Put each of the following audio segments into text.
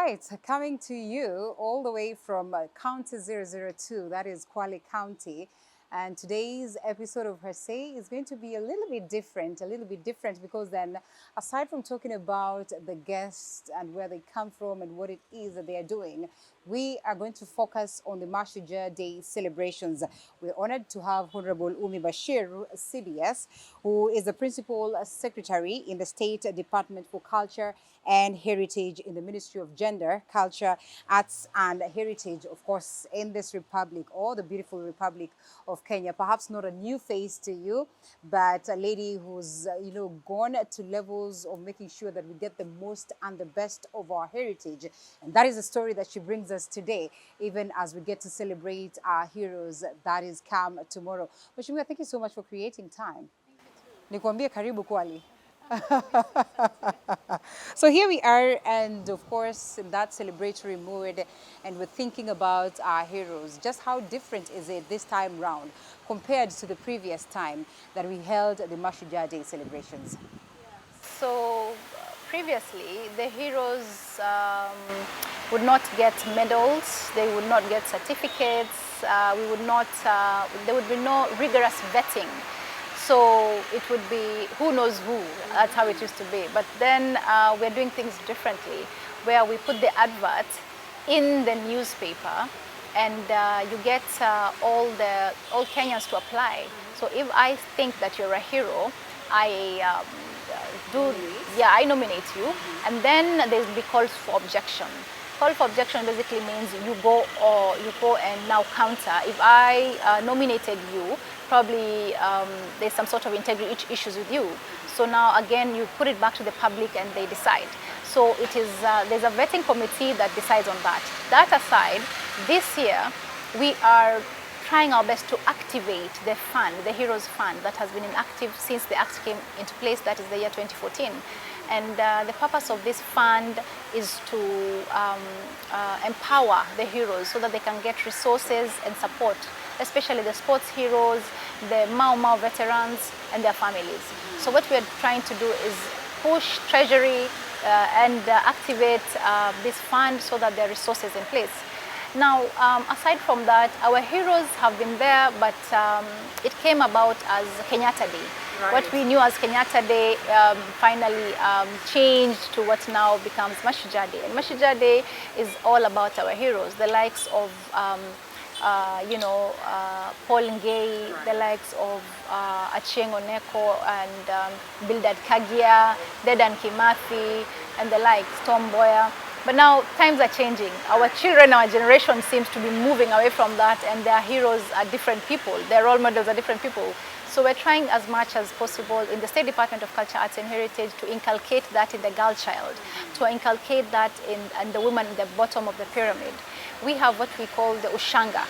right, coming to you all the way from County 002, that is Kwale County. And today's episode of Her Say is going to be a little bit different because then, aside from talking about the guests and where they come from and what it is that they are doing, we are going to focus on the Mashujaa Day celebrations. We're honored to have Honorable Ummi Bashir, CBS, who is the Principal Secretary in the State Department for Culture and Heritage in the Ministry of Gender, Culture, Arts and Heritage, of course, in this republic, or the beautiful Republic of Kenya. Perhaps not a new face to you, but a lady who's, gone to levels of making sure that we get the most and the best of our heritage. And that is the story that she brings us today, even as we get to celebrate our heroes that is come tomorrow. Mashujaa, thank you so much for creating time. Nikwambie karibu Kwale. So here we are, and of course in that celebratory mood, and we're thinking about our heroes. Just how different is it this time round compared to the previous time that we held the Mashujaa Day celebrations? So previously the heroes would not get medals, they would not get certificates, there would be no rigorous vetting. So it would be who knows who, that's how it used to be. But then we're doing things differently, where we put the advert in the newspaper, and you get all Kenyans to apply. So if I think that you're a hero, I nominate you, and then there'll be calls for objection. Call for objection basically means you go and now counter. If I nominated you, probably there's some sort of integrity issues with you. So now again, you put it back to the public and they decide. So it is there's a vetting committee that decides on that. That aside, this year we are trying our best to activate the fund, the Heroes Fund, that has been inactive since the Act came into place, that is the year 2014. And the purpose of this fund is to empower the heroes so that they can get resources and support, especially the sports heroes, the Mau Mau veterans and their families. So what we are trying to do is push Treasury and activate this fund so that there are resources in place. Now, aside from that, our heroes have been there, but it came about as Kenyatta Day. Right. What we knew as Kenyatta Day finally changed to what now becomes Mashujaa Day. And Mashujaa Day is all about our heroes, the likes of Paul Ngei, right, the likes of Achieng Oneko and Bildad Kagia, Dedan Kimathi, and the likes, Tom Mboya. But now times are changing. Our children, our generation seems to be moving away from that, and their heroes are different people. Their role models are different people. So we're trying as much as possible in the State Department of Culture, Arts and Heritage to inculcate that in the girl child, to inculcate that in the woman in the bottom of the pyramid. We have what we call the Ushanga.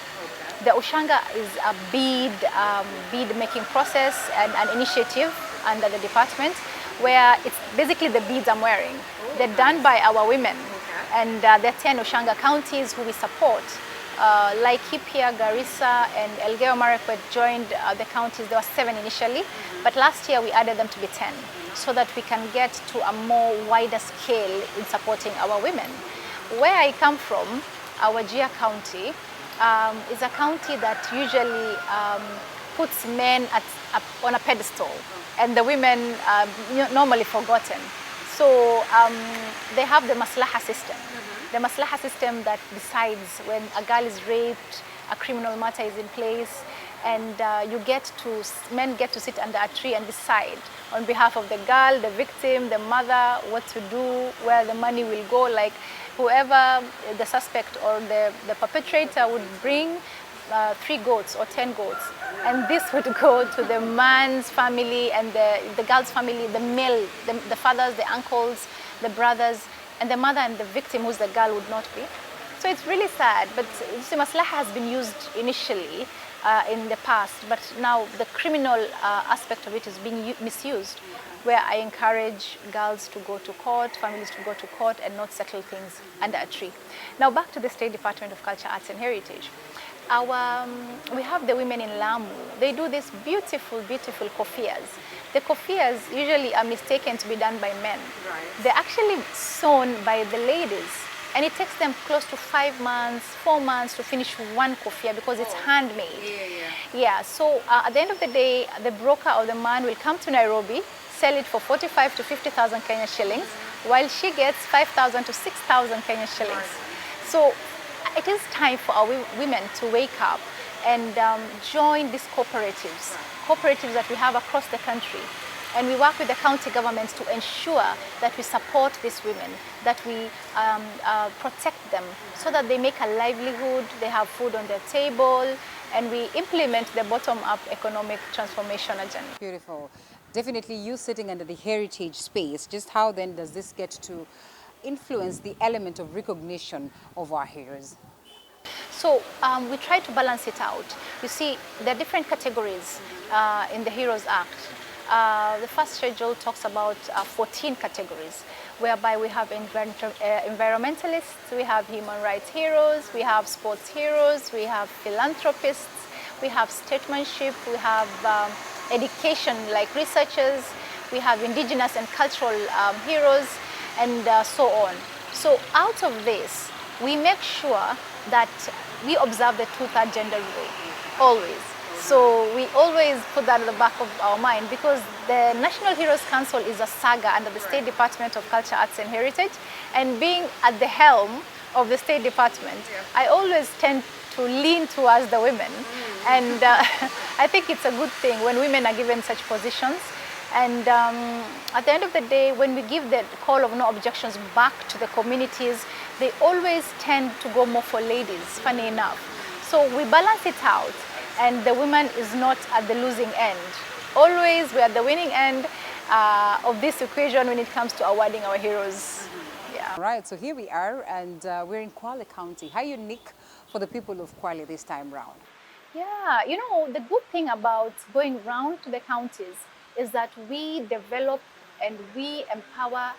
The Ushanga is a bead making process and an initiative under the department, where it's basically the beads I'm wearing. They're done by our women. And there are 10 Ushanga counties who we support. Like Kipia, Garissa, and Elgeyo Marakwet joined the counties. There were 7 initially, but last year we added them to be 10, so that we can get to a more wider scale in supporting our women. Where I come from, our Gia County is a county that usually puts men on a pedestal, and the women are normally forgotten. So they have the maslaha system. The maslaha system that decides when a girl is raped, a criminal matter is in place, and men get to sit under a tree and decide on behalf of the girl, the victim, the mother, what to do, where the money will go. Like whoever the suspect or the perpetrator would bring 3 goats or 10 goats, and this would go to the man's family and the girl's family, the male, the fathers, the uncles, the brothers, and the mother and the victim, who's the girl, would not be. So it's really sad, but maslaha has been used initially in the past, but now the criminal aspect of it is being misused, where I encourage girls to go to court, families to go to court and not settle things under a tree. Now back to the State Department of Culture, Arts and Heritage. We have the women in Lamu. They do these beautiful, beautiful kofias. The kofias usually are mistaken to be done by men. Right. They're actually sewn by the ladies. And it takes them close to 5 months, 4 months to finish one kofia because it's handmade. Yeah, so at the end of the day, the broker or the man will come to Nairobi, sell it for 45 to 50,000 Kenya shillings, while she gets 5,000 to 6,000 Kenya shillings. So it is time for our women to wake up and join these cooperatives that we have across the country. And we work with the county governments to ensure that we support these women, that we protect them so that they make a livelihood, they have food on their table, and we implement the bottom-up economic transformation agenda. Beautiful. Definitely you sitting under the heritage space, just how then does this get to influence the element of recognition of our heroes? So we try to balance it out. You see, there are different categories in the Heroes Act. The first schedule talks about 14 categories, whereby we have environmentalists, we have human rights heroes, we have sports heroes, we have philanthropists, we have statesmanship, we have education like researchers, we have indigenous and cultural heroes, and so on. So out of this, we make sure that we observe the two-third gender rule, always. So we always put that at the back of our mind because the National Heroes Council is a saga under the State Department of Culture, Arts and Heritage. And being at the helm of the State Department, I always tend to lean towards the women. And I think it's a good thing when women are given such positions. And at the end of the day, when we give the call of no objections back to the communities, they always tend to go more for ladies, funny enough. So we balance it out. And the woman is not at the losing end. Always we're at the winning end of this equation when it comes to awarding our heroes. Yeah. Right, so here we are and we're in Kwale County. How unique for the people of Kwale this time round? Yeah, you know, the good thing about going round to the counties is that we develop and we empower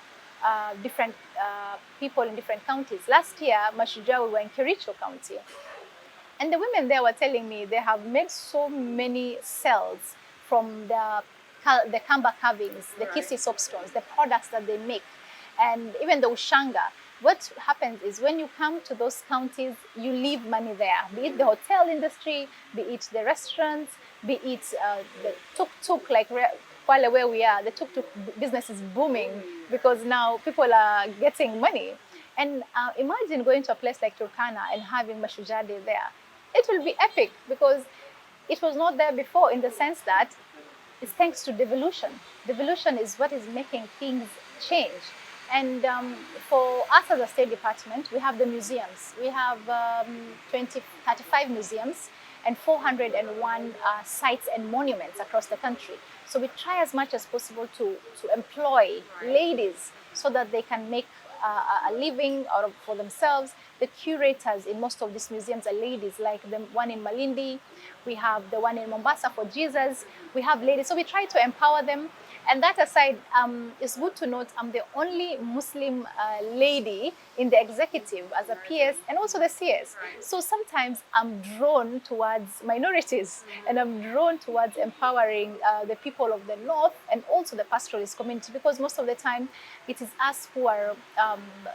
different people in different counties. Last year, Mashujaa, we were in Kericho County. And the women there were telling me they have made so many cells from the Kamba carvings, the Kisi soapstones, the products that they make, and even the Ushanga. What happens is when you come to those counties, you leave money there, be it the hotel industry, be it the restaurants, be it the tuk-tuk, like Kwale where we are, the tuk-tuk business is booming because now people are getting money. And imagine going to a place like Turkana and having Mashujaa Day there. It will be epic because it was not there before in the sense that it's thanks to devolution. Devolution is what is making things change. And for us as a State Department, we have the museums. We have 35 museums and 401 sites and monuments across the country. So we try as much as possible to employ ladies so that they can make a living out of, for themselves. The curators in most of these museums are ladies, like the one in Malindi. We have the one in Mombasa for Jesus. We have ladies, so we try to empower them. And that aside, it's good to note I'm the only Muslim lady in the executive as a PS and also the CS. So sometimes I'm drawn towards minorities and I'm drawn towards empowering the people of the North and also the pastoralist community, because most of the time it is us who are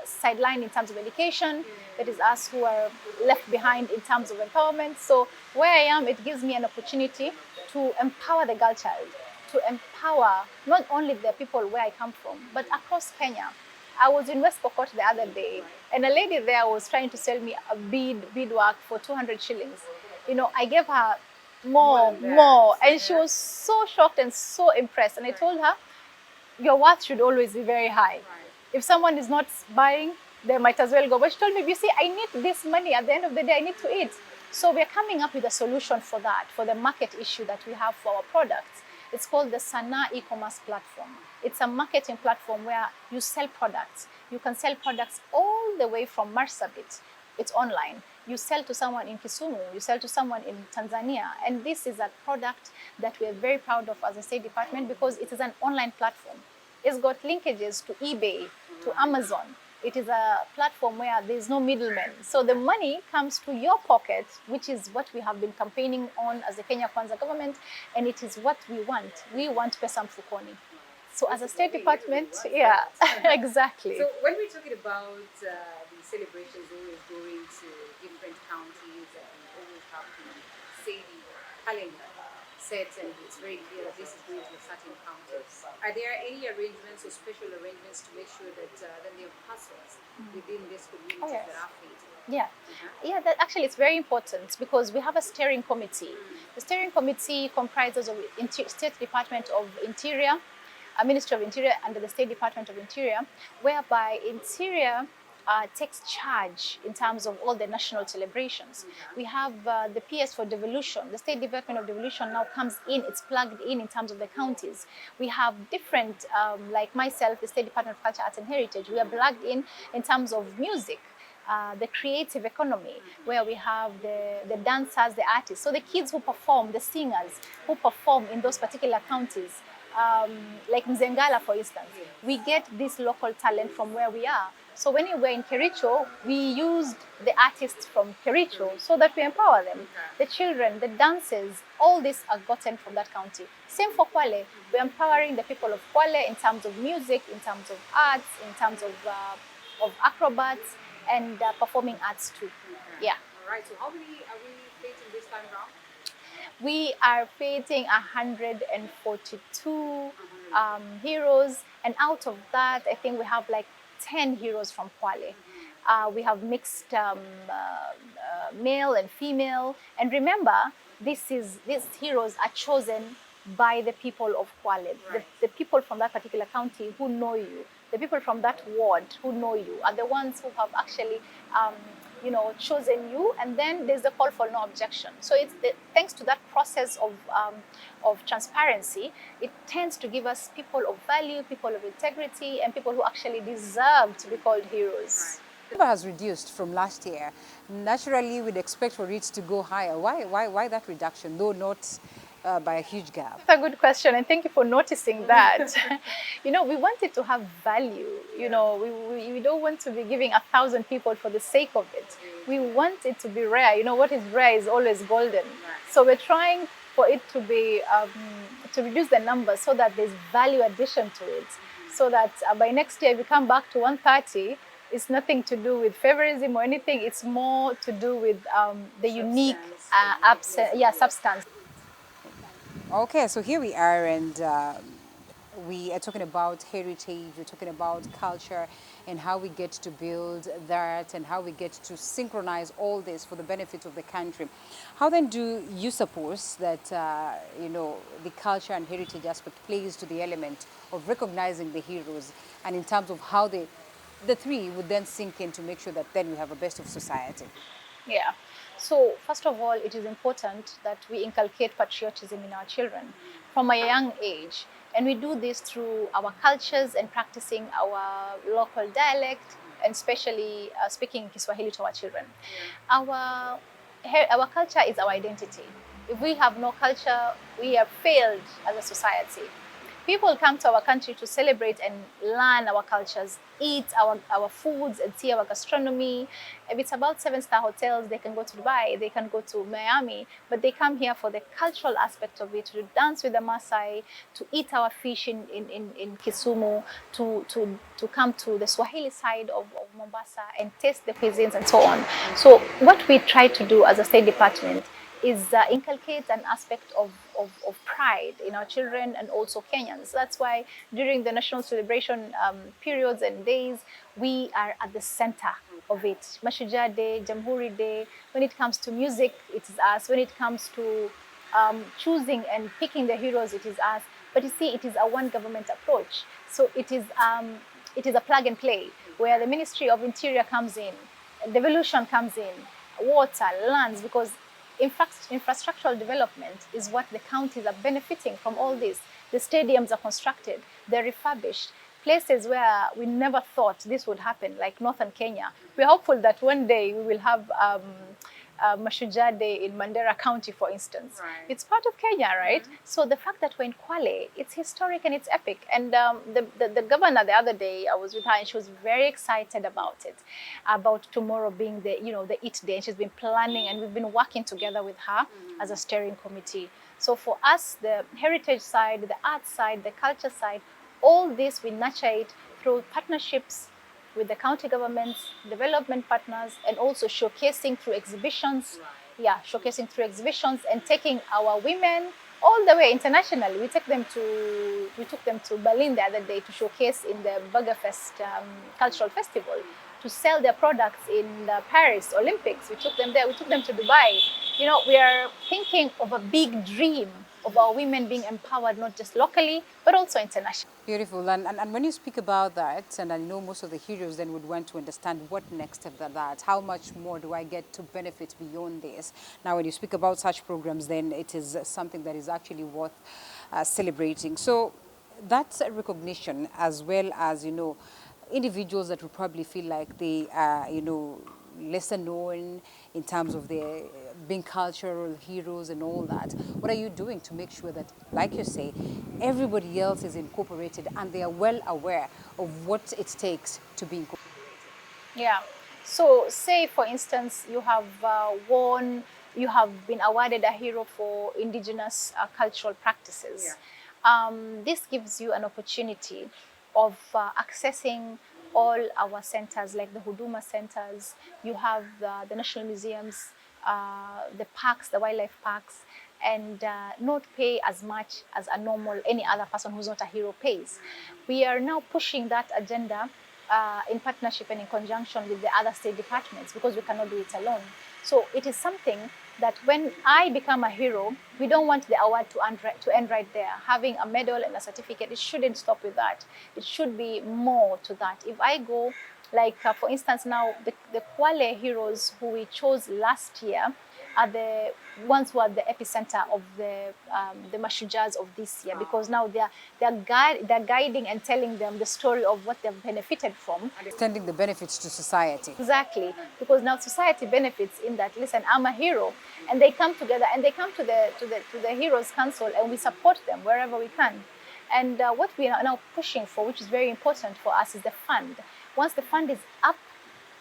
sidelined in terms of education. It is us who are left behind in terms of empowerment. So where I am, it gives me an opportunity to empower the girl child, to empower not only the people where I come from, but across Kenya. I was in West Pokot the other day, and a lady there was trying to sell me a beadwork for 200 shillings. You know, I gave her more, and she was so shocked and so impressed. And I told her, your worth should always be very high. If someone is not buying, they might as well go. But she told me, you see, I need this money. At the end of the day, I need to eat. So we're coming up with a solution for that, for the market issue that we have for our products. It's called the Sana e-commerce platform. It's a marketing platform where you sell products. You can sell products all the way from Marsabit. It's online. You sell to someone in Kisumu, you sell to someone in Tanzania. And this is a product that we are very proud of as a State Department because it is an online platform. It's got linkages to eBay, to Amazon. It is a platform where there's no middleman. So the money comes to your pocket, which is what we have been campaigning on as the Kenya Kwanza government, and it is what we want. We want pesa mfukoni. So as a State Department, yeah, exactly. So when we're talking about the celebrations always going to different counties and always have the same calendar set, and it's very clear that this is going to a certain county. Are there any arrangements or special arrangements to make sure that then there are persons within this community that are fated? Yeah, that actually it's very important because we have a steering committee. The steering committee comprises of State Department of Interior, a Ministry of Interior under the State Department of Interior, whereby Interior takes charge in terms of all the national celebrations. We have the PS for Devolution. The State Department of Devolution now comes in, it's plugged in terms of the counties. We have different, like myself, the State Department of Culture, Arts and Heritage, we are plugged in terms of music. The creative economy, where we have the dancers, the artists. So the kids who perform, the singers who perform in those particular counties, like Mzengala, for instance, we get this local talent from where we are. So when we were in Kericho, we used the artists from Kericho so that we empower them. The children, the dancers, all these are gotten from that county. Same for Kwale. We're empowering the people of Kwale in terms of music, in terms of arts, in terms of acrobats, and performing arts too. Yeah. All right. So how many are we facing this time around? We are facing 142 heroes, and out of that, I think we have like 10 heroes from Kwale. We have mixed male and female, and remember, these heroes are chosen by the people of Kwale, the people from that particular county who know you. The people from that ward who know you are the ones who have actually, chosen you, and then there's the call for no objection. So it's thanks to that process of transparency, it tends to give us people of value, people of integrity, and people who actually deserve to be called heroes. The number has reduced from last year. Naturally, we'd expect for it to go higher. Why that reduction, though not by a huge gap? That's a good question, and thank you for noticing that. We wanted to have value. We don't want to be giving 1,000 people for the sake of it. We want it to be rare. What is rare is always golden. So we're trying for it to be to reduce the number so that there's value addition to it. So that by next year, if we come back to 130, it's nothing to do with favorism or anything. It's more to do with the unique substance. Okay, so here we are, and we are talking about heritage, we're talking about culture, and how we get to build that, and how we get to synchronize all this for the benefit of the country. How then do you suppose that, the culture and heritage aspect plays to the element of recognizing the heroes, and in terms of how the three would then sink in to make sure that then we have a best of society? Yeah. So first of all, it is important that we inculcate patriotism in our children from a young age. And we do this through our cultures and practicing our local dialect, and especially speaking Kiswahili to our children. Our culture is our identity. If we have no culture, we have failed as a society. People come to our country to celebrate and learn our cultures, eat our foods and see our gastronomy. If it's about 7-star hotels, they can go to Dubai, they can go to Miami, but they come here for the cultural aspect of it, to dance with the Maasai, to eat our fish in Kisumu, to come to the Swahili side of Mombasa and taste the cuisines and so on. So what we try to do as a State Department is inculcate an aspect of pride in our children and also Kenyans. That's why during the national celebration periods and days, we are at the center of it. Mashujaa Day, Jamhuri Day, when it comes to music, it is us. When it comes to choosing and picking the heroes, it is us. But you see, it is a one government approach. So it is a plug and play, where the Ministry of Interior comes in, devolution comes in, water, lands, because infrastructural development is what the counties are benefiting from all this. The stadiums are constructed, they're refurbished. Places where we never thought this would happen, like northern Kenya. We're hopeful that one day we will have Mashujaa Day in Mandera County, for instance. Right. It's part of Kenya, right? Mm-hmm. So the fact that we're in Kwale, it's historic and it's epic. And the governor the other day, I was with her and she was very excited about it, about tomorrow being the Eat Day. And she's been planning, and we've been working together with her as a steering committee. So for us, the heritage side, the art side, the culture side, all this, we nurture it through partnerships, with the county governments, development partners, and also showcasing through exhibitions. Yeah, showcasing through exhibitions and taking our women all the way internationally. We took them to Berlin the other day to showcase in the Burgerfest cultural festival, to sell their products in the Paris Olympics. We took them there. We took them to Dubai. You know, we are thinking of a big dream of our women being empowered, not just locally, but also internationally. Beautiful. And when you speak about that, and I know most of the heroes then would want to understand what next after that, how much more do I get to benefit beyond this? Now, when you speak about such programs, then it is something that is actually worth celebrating. So that's a recognition, as well as, you know, individuals that will probably feel like they are, you know, lesser known in terms of their being cultural heroes and all that. What are you doing to make sure that, like you say, everybody else is incorporated and they are well aware of what it takes to be incorporated? Yeah. So, say for instance, you have been awarded a hero for indigenous cultural practices. Yeah. This gives you an opportunity of accessing all our centers, like the Huduma centers. You have the national museums, the parks, the wildlife parks, and not pay as much as a normal any other person who's not a hero pays. We are now pushing that agenda in partnership and in conjunction with the other state departments, because we cannot do it alone. So it is something that when I become a hero, we don't want the award to end right there. Having a medal and a certificate, it shouldn't stop with that. It should be more to that. If I go, like for instance now, the Kwale heroes who we chose last year are the ones who are the epicenter of the Mashujaas of this year, because now they're guiding and telling them the story of what they've benefited from. Extending the benefits to society. Exactly, because now society benefits in that. Listen, I'm a hero, and they come together and they come to the Heroes Council, and we support them wherever we can. And what we are now pushing for, which is very important for us, is the fund. Once the fund is up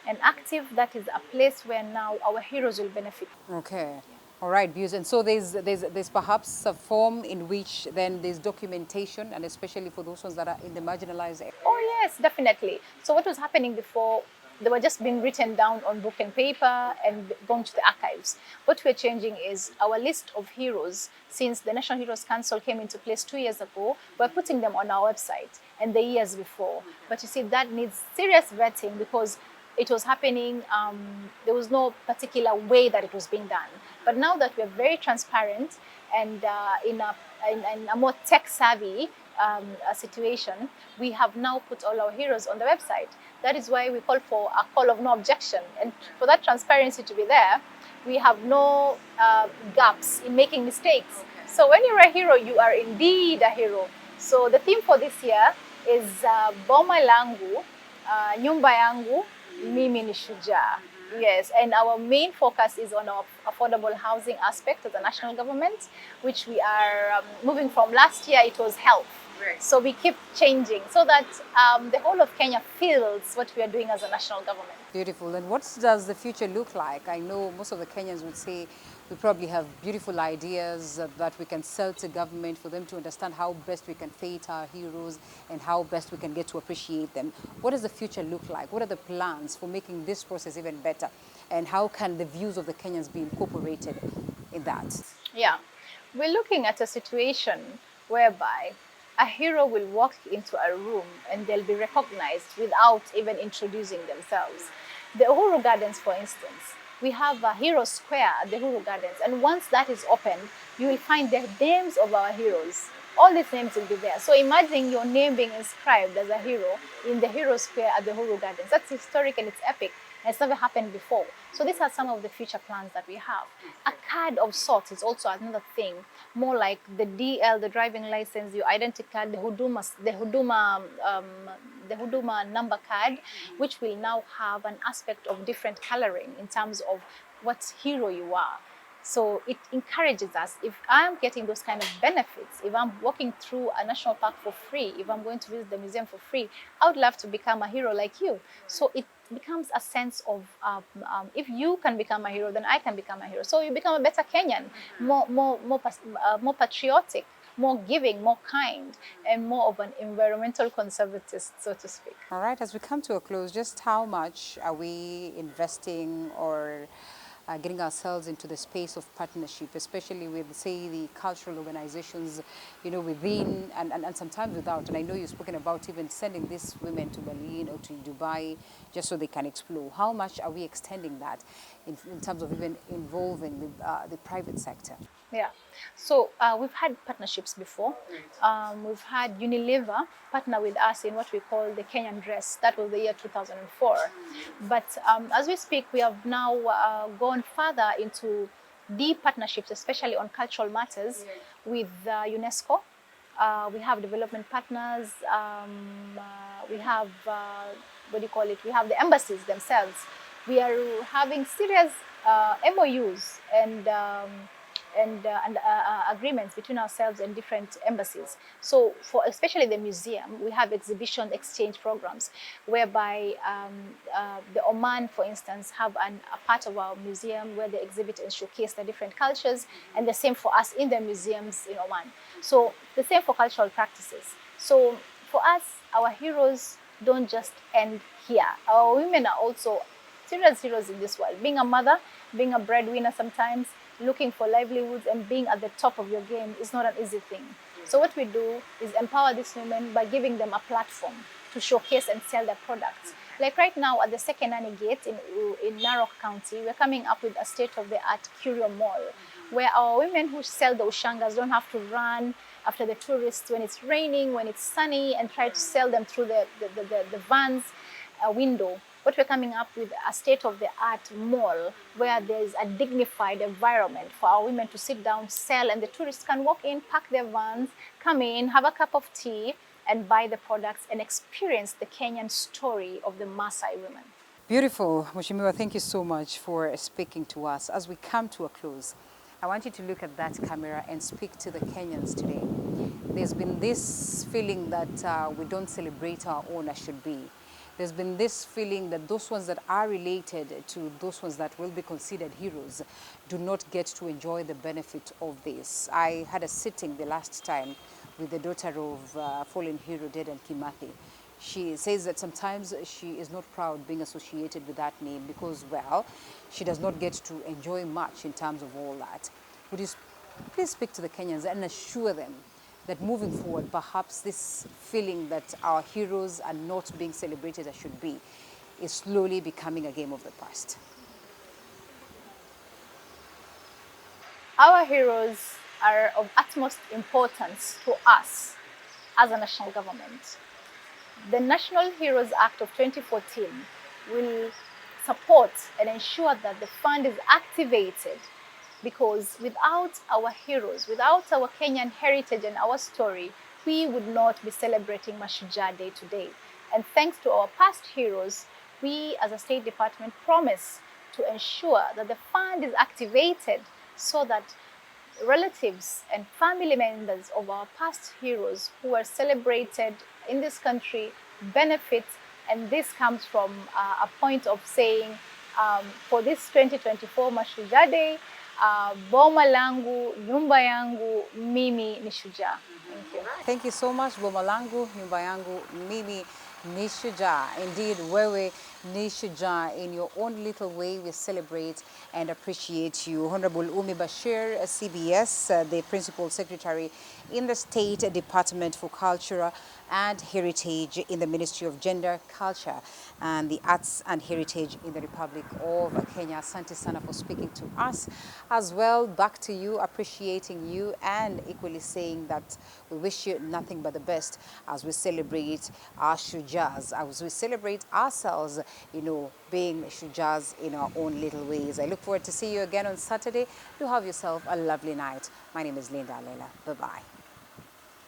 and active, that is a place where now our heroes will benefit. Okay. All right, views. And so there's perhaps a form in which then there's documentation, and especially for those ones that are in the marginalized area. Oh yes, definitely. So what was happening before, they were just being written down on book and paper and going to the archives. What we're changing is our list of heroes. Since the National Heroes Council came into place 2 years ago, we're putting them on our website, and the years before. But you see, that needs serious vetting, because it was happening, there was no particular way that it was being done. But now that we're very transparent and in a more tech-savvy situation, we have now put all our heroes on the website. That is why we call for a call of no objection. And for that transparency to be there, we have no gaps in making mistakes. So when you're a hero, you are indeed a hero. So the theme for this year is Boma Langu, Nyumba Yangu, Mimi ni Shujaa. Yes, and our main focus is on our affordable housing aspect of the national government, which we are moving from. Last year it was health. Right. So we keep changing so that the whole of Kenya feels what we are doing as a national government. Beautiful. And what does the future look like? I know most of the Kenyans would say we probably have beautiful ideas that we can sell to government for them to understand how best we can feed our heroes and how best we can get to appreciate them. What does the future look like? What are the plans for making this process even better? And how can the views of the Kenyans be incorporated in that? Yeah, we're looking at a situation whereby a hero will walk into a room and they'll be recognized without even introducing themselves. The Uhuru Gardens, for instance, we have a hero square at the Uhuru Gardens, and once that is opened, you will find the names of our heroes. All these names will be there. So imagine your name being inscribed as a hero in the hero square at the Uhuru Gardens. That's historic and it's epic. And it's never happened before. So these are some of the future plans that we have. A card of sorts is also another thing, more like the DL, the driving license, your identity card, the Huduma number card, which will now have an aspect of different coloring in terms of what hero you are. So it encourages us. If I'm getting those kind of benefits, if I'm walking through a national park for free, if I'm going to visit the museum for free, I would love to become a hero like you. So it becomes a sense of, if you can become a hero, then I can become a hero. So you become a better Kenyan, more patriotic, more giving, more kind, and more of an environmental conservatist, so to speak. All right, as we come to a close, just how much are we investing or getting ourselves into the space of partnership, especially with, say, the cultural organizations, within and sometimes without. And I know you've spoken about even sending these women to Berlin or to Dubai just so they can explore. How much are we extending that in terms of even involving the private sector? Yeah, so we've had partnerships before. We've had Unilever partner with us in what we call the Kenyan dress. That was the year 2004. But as we speak, we have now gone further into deep partnerships, especially on cultural matters, with UNESCO. We have development partners. We have, what do you call it? We have the embassies themselves. We are having serious MOUs and agreements between ourselves and different embassies. So for especially the museum, we have exhibition exchange programs whereby the Oman, for instance, have a part of our museum where they exhibit and showcase the different cultures, and the same for us in the museums in Oman. So the same for cultural practices. So for us, our heroes don't just end here. Our women are also serious heroes in this world. Being a mother, being a breadwinner sometimes, looking for livelihoods and being at the top of your game is not an easy thing. So what we do is empower these women by giving them a platform to showcase and sell their products. Like right now at the Sekenani Gate in Narok County, we're coming up with a state-of-the-art curio mall where our women who sell the ushangas don't have to run after the tourists when it's raining, when it's sunny, and try to sell them through the van's window. But we're coming up with a state-of-the-art mall where there's a dignified environment for our women to sit down, sell, and the tourists can walk in, park their vans, come in, have a cup of tea, and buy the products and experience the Kenyan story of the Maasai women. Beautiful. Mheshimiwa, thank you so much for speaking to us. As we come to a close, I want you to look at that camera and speak to the Kenyans today. There's been this feeling that we don't celebrate our own as should be. There's been this feeling that those ones that are related to those ones that will be considered heroes do not get to enjoy the benefit of this. I had a sitting the last time with the daughter of fallen hero Dedan Kimathi. She says that sometimes she is not proud being associated with that name because, well, she does not get to enjoy much in terms of all that. Would you please speak to the Kenyans and assure them that moving forward, perhaps this feeling that our heroes are not being celebrated as should be is slowly becoming a game of the past? Our heroes are of utmost importance to us as a national government. The National Heroes Act of 2014 will support and ensure that the fund is activated, because without our heroes, without our Kenyan heritage and our story, we would not be celebrating Mashujaa Day today. And thanks to our past heroes, we as a State Department promise to ensure that the fund is activated so that relatives and family members of our past heroes who were celebrated in this country benefit. And this comes from a point of saying, for this 2024 Mashujaa Day, boma langu, nyumba yangu, mimi ni shujaa. Thank you. Thank you so much. Boma langu, nyumba yangu, mimi ni shujaa. Indeed, wewe ni shujaa. In your own little way, we celebrate and appreciate you. Honorable Ummi Bashir, CBS, the Principal Secretary in the State Department for Culture and Heritage in the Ministry of Gender, Culture and the Arts and Heritage in the Republic of Kenya. Asante sana for speaking to us as well. Back to you, appreciating you and equally saying that we wish you nothing but the best as we celebrate our shujaas, as we celebrate ourselves, being shujaas in our own little ways. I look forward to see you again on Saturday. Do have yourself a lovely night. My name is Linda Alela. Bye-bye.